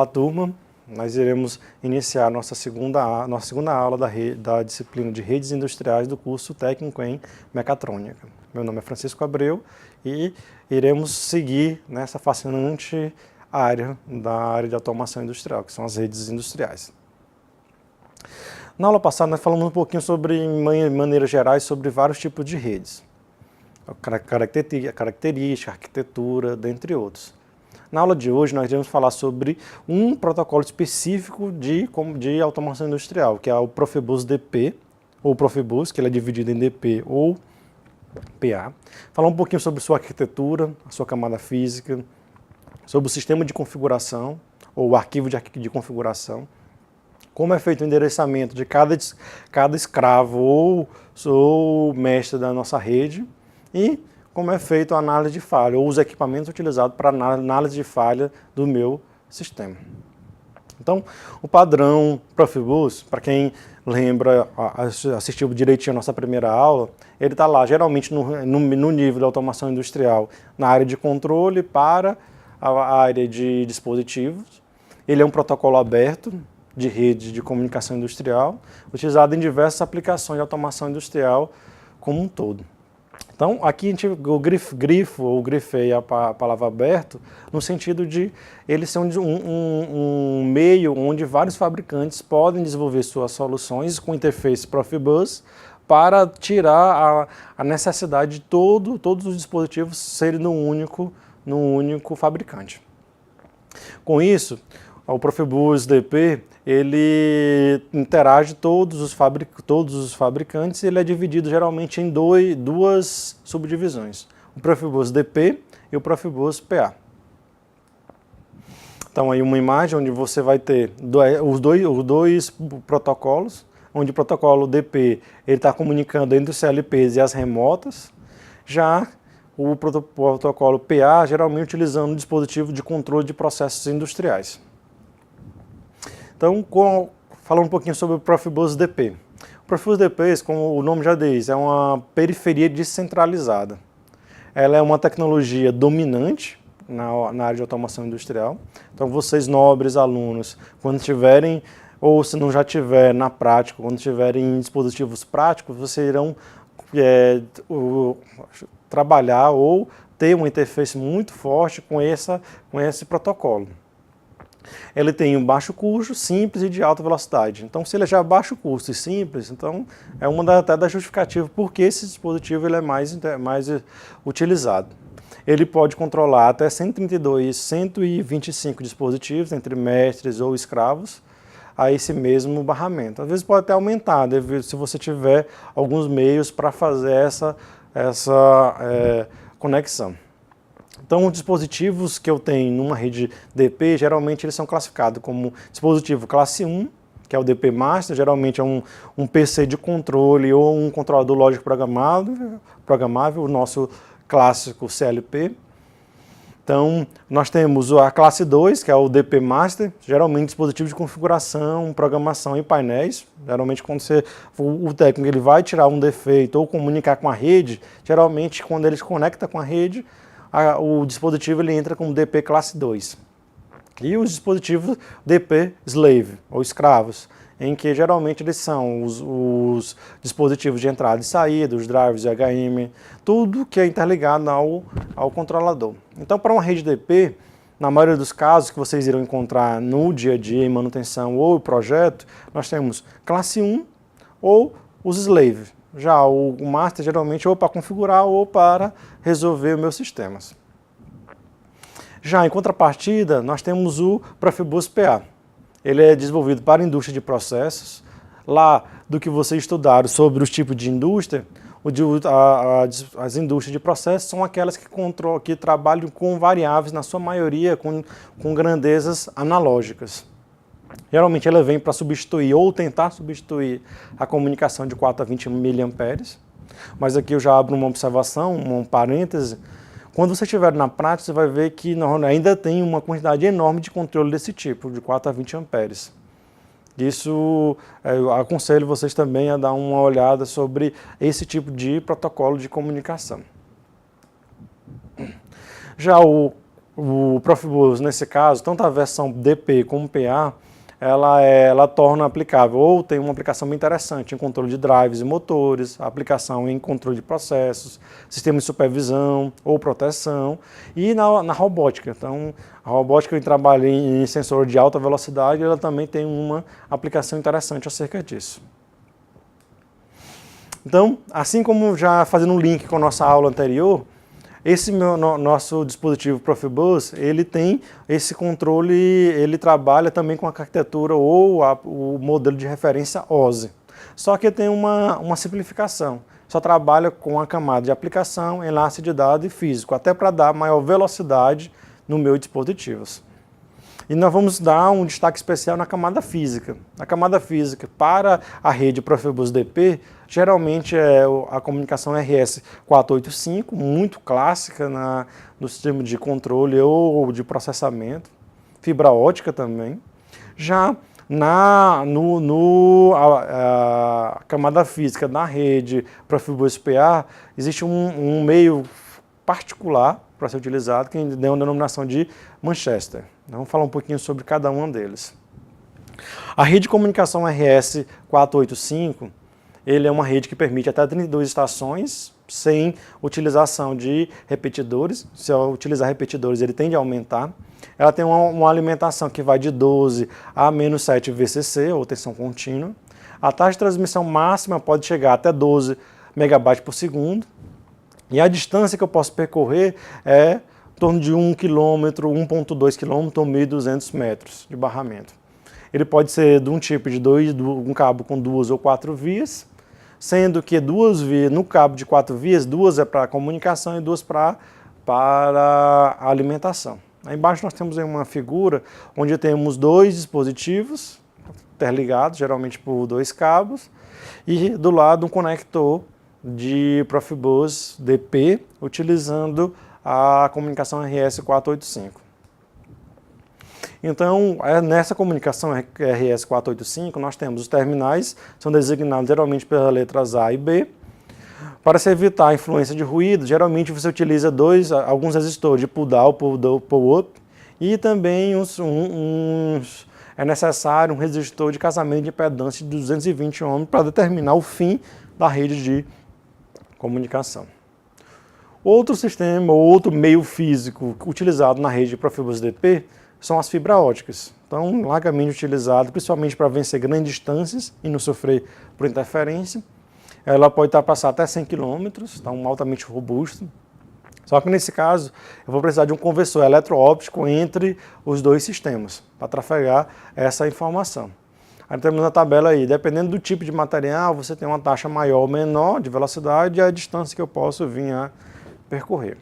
Olá, turma. Nós iremos iniciar nossa segunda aula da disciplina de redes industriais do curso técnico em mecatrônica. Meu nome é Francisco Abreu e iremos seguir nessa fascinante área de automação industrial, que são as redes industriais. Na aula passada nós falamos um pouquinho sobre, em maneiras gerais, sobre vários tipos de redes. Característica, arquitetura, dentre outros. Na aula de hoje nós iremos falar sobre um protocolo específico de automação industrial, que é o Profibus DP, ou Profibus, que ele é dividido em DP ou PA. Falar um pouquinho sobre sua arquitetura, a sua camada física, sobre o sistema de configuração, ou o arquivo de configuração, como é feito o endereçamento de cada escravo ou mestre da nossa rede, e como é feita a análise de falha, ou os equipamentos utilizados para análise de falha do meu sistema. Então, o padrão Profibus, para quem lembra, assistiu direitinho a nossa primeira aula, ele está lá, geralmente no nível de automação industrial, na área de controle para a área de dispositivos. Ele é um protocolo aberto de rede de comunicação industrial, utilizado em diversas aplicações de automação industrial como um todo. Então, aqui eu grifei a palavra aberto no sentido de ele ser um meio onde vários fabricantes podem desenvolver suas soluções com interface Profibus para tirar a necessidade de todos os dispositivos serem no único fabricante. Com isso, o Profibus DP ele interage todos os fabricantes e ele é dividido geralmente em duas subdivisões, o Profibus DP e o Profibus PA. Então aí uma imagem onde você vai ter os dois protocolos, onde o protocolo DP ele está comunicando entre os CLPs e as remotas, já o protocolo PA geralmente utilizando um dispositivo de controle de processos industriais. Então, falando um pouquinho sobre o Profibus DP. O Profibus DP, como o nome já diz, é uma periferia descentralizada. Ela é uma tecnologia dominante na área de automação industrial. Então, vocês, nobres alunos, quando tiverem, ou se não já tiver na prática, quando tiverem dispositivos práticos, vocês irão trabalhar ou ter uma interface muito forte com esse protocolo. Ele tem um baixo custo, simples e de alta velocidade. Então, se ele é já baixo custo e simples, então é até da justificativa porque esse dispositivo ele é mais utilizado. Ele pode controlar até 125 dispositivos, entre mestres ou escravos, a esse mesmo barramento. Às vezes pode até aumentar, se você tiver alguns meios para fazer essa conexão. Então, os dispositivos que eu tenho numa rede DP, geralmente eles são classificados como dispositivo classe 1, que é o DP Master, geralmente é um PC de controle ou um controlador lógico programável, o nosso clássico CLP. Então, nós temos a classe 2, que é o DP Master, geralmente dispositivo de configuração, programação e painéis. Geralmente, quando o técnico ele vai tirar um defeito ou comunicar com a rede, geralmente, quando ele se conecta com a rede, o dispositivo ele entra como DP classe 2. E os dispositivos DP Slave, ou escravos, em que geralmente eles são os dispositivos de entrada e saída, os drivers de HM, tudo que é interligado ao controlador. Então, para uma rede DP, na maioria dos casos que vocês irão encontrar no dia a dia, em manutenção ou projeto, nós temos classe 1 ou os Slave. Já o Master geralmente ou para configurar ou para resolver meus sistemas. Já em contrapartida, nós temos o Profibus PA. Ele é desenvolvido para a indústria de processos. Lá do que vocês estudaram sobre os tipos de indústria, as indústrias de processos são aquelas que trabalham com variáveis, na sua maioria, com grandezas analógicas. Geralmente ela vem para substituir ou tentar substituir a comunicação de 4 a 20 mA, mas aqui eu já abro uma observação, um parêntese. Quando você estiver na prática, você vai ver que ainda tem uma quantidade enorme de controle desse tipo, de 4 a 20 amperes. Isso, eu aconselho vocês também a dar uma olhada sobre esse tipo de protocolo de comunicação. Já o O Profibus, nesse caso, tanto a versão DP como PA, ela torna aplicável, ou tem uma aplicação bem interessante em controle de drives e motores, a aplicação em controle de processos, sistema de supervisão ou proteção, e na robótica. Então, a robótica que trabalha em sensor de alta velocidade, ela também tem uma aplicação interessante acerca disso. Então, assim como já fazendo um link com a nossa aula anterior, esse nosso dispositivo Profibus, ele tem esse controle, ele trabalha também com a arquitetura ou o modelo de referência OSI. Só que tem uma simplificação, só trabalha com a camada de aplicação, enlace de dados e físico, até para dar maior velocidade no meu dispositivos. E nós vamos dar um destaque especial na camada física. A camada física para a rede Profibus DP, geralmente é a comunicação RS485, muito clássica no sistema de controle ou de processamento, fibra ótica também. Já a camada física na rede Profibus PA, existe um meio particular para ser utilizado, que deu a denominação de Manchester. Vamos falar um pouquinho sobre cada um deles. A rede de comunicação RS485, ele é uma rede que permite até 32 estações, sem utilização de repetidores. Se eu utilizar repetidores, ele tende a aumentar. Ela tem uma alimentação que vai de 12 a menos 7 VCC, ou tensão contínua. A taxa de transmissão máxima pode chegar até 12 megabytes por segundo. E a distância que eu posso percorrer é em torno de 1 km, 1,2 km ou 1.200 metros de barramento. Ele pode ser de um tipo de um cabo com 2 ou 4 vias, sendo que 2 vias, no cabo de 4 vias, 2 é para comunicação e 2 para a alimentação. Aí embaixo nós temos uma figura onde temos 2 dispositivos interligados, geralmente por 2 cabos, e do lado um conector de Profibus DP, utilizando a comunicação RS485. Então, nessa comunicação RS485, nós temos os terminais, são designados geralmente pelas letras A e B. Para se evitar a influência de ruído, geralmente você utiliza alguns resistores de pull down, pull up, e também é necessário um resistor de casamento de impedância de 220 ohms para determinar o fim da rede de comunicação. Outro sistema, outro meio físico utilizado na rede de Profibus DP são as fibras óticas. Então, largamente utilizado, principalmente para vencer grandes distâncias e não sofrer por interferência. Ela pode passar até 100 km, então altamente robusto. Só que nesse caso, eu vou precisar de um conversor eletroóptico entre os 2 sistemas, para trafegar essa informação. Aí temos na tabela aí, dependendo do tipo de material, você tem uma taxa maior ou menor de velocidade e a distância que eu posso vir a percorrer.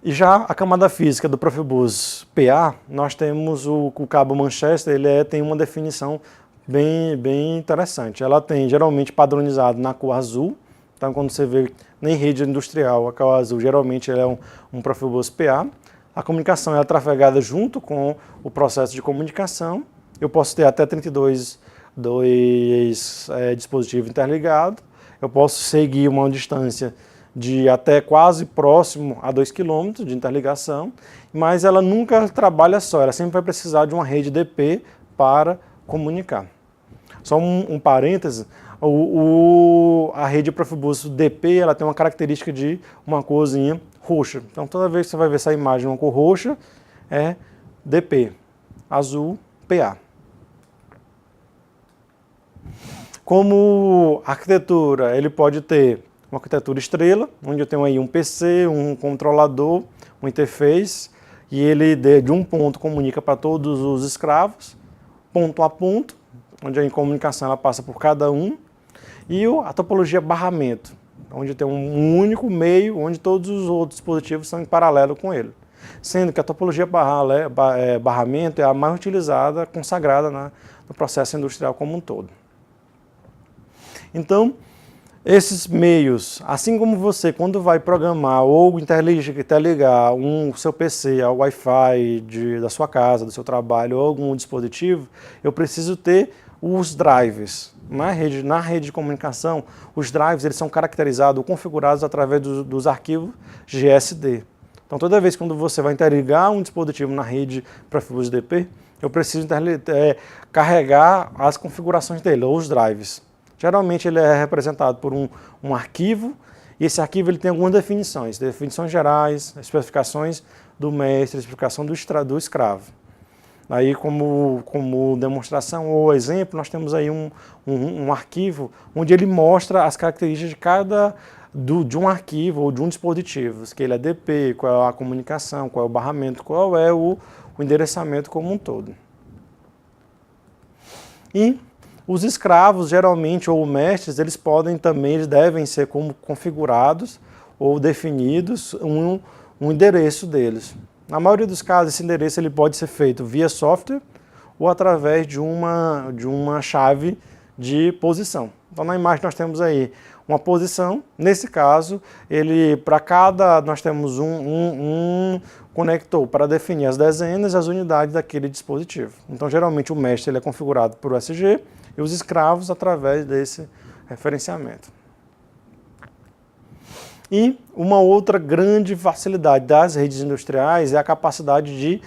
E já a camada física do Profibus PA, nós temos o cabo Manchester, ele tem uma definição bem interessante. Ela tem geralmente padronizado na cor azul, então quando você vê em rede industrial a cor azul, geralmente ele é um Profibus PA. A comunicação é trafegada junto com o processo de comunicação. Eu posso ter até 32 dispositivos interligados. Eu posso seguir uma distância de até quase próximo a 2 km de interligação, mas ela nunca trabalha só, ela sempre vai precisar de uma rede DP para comunicar. Só um parêntese, a rede Profibus DP ela tem uma característica de uma corzinha roxa. Então toda vez que você vai ver essa imagem uma cor roxa, é DP, azul, PA. Como arquitetura, ele pode ter uma arquitetura estrela, onde eu tenho aí um PC, um controlador, um interface, e ele de um ponto comunica para todos os escravos, ponto a ponto, onde a comunicação ela passa por cada um, e a topologia barramento, onde tem um único meio, onde todos os outros dispositivos são em paralelo com ele. Sendo que a topologia barramento é a mais utilizada, consagrada no processo industrial como um todo. Então, esses meios, assim como você, quando vai programar ou interligar o seu PC ao Wi-Fi da sua casa, do seu trabalho ou algum dispositivo, eu preciso ter os drivers. Na rede de comunicação, os drivers eles são caracterizados ou configurados através dos arquivos GSD. Então, toda vez que você vai interligar um dispositivo na rede para fibra UDP, eu preciso carregar as configurações dele, ou os drivers. Geralmente ele é representado por um arquivo, e esse arquivo ele tem algumas definições gerais, especificações do mestre, especificação do escravo. Aí, como demonstração ou exemplo, nós temos aí um arquivo onde ele mostra as características de um arquivo ou de um dispositivo, que ele é DP, qual é a comunicação, qual é o barramento, qual é o endereçamento como um todo. E os escravos, geralmente, ou mestres, eles devem ser configurados ou definidos um endereço deles. Na maioria dos casos, esse endereço ele pode ser feito via software ou através de uma chave de posição. Então, na imagem nós temos aí uma posição. Nesse caso, nós temos um conector para definir as dezenas e as unidades daquele dispositivo. Então, geralmente, o mestre ele é configurado por USG e os escravos através desse referenciamento. E uma outra grande facilidade das redes industriais é a capacidade de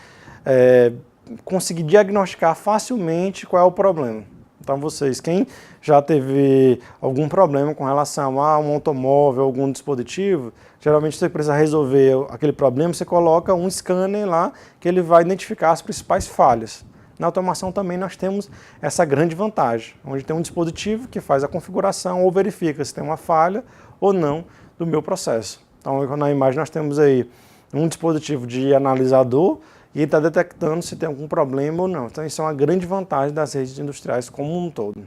conseguir diagnosticar facilmente qual é o problema. Então, quem já teve algum problema com relação a um automóvel, algum dispositivo, geralmente você precisa resolver aquele problema, você coloca um scanner lá que ele vai identificar as principais falhas. Na automação também nós temos essa grande vantagem, onde tem um dispositivo que faz a configuração ou verifica se tem uma falha ou não do meu processo. Então, na imagem nós temos aí um dispositivo de analisador e ele está detectando se tem algum problema ou não. Então, isso é uma grande vantagem das redes industriais como um todo.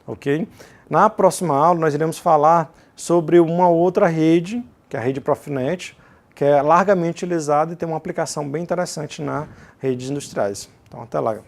Ok? Na próxima aula, nós iremos falar sobre uma outra rede, que é a rede Profinet, que é largamente utilizada e tem uma aplicação bem interessante nas redes industriais. Então, até lá.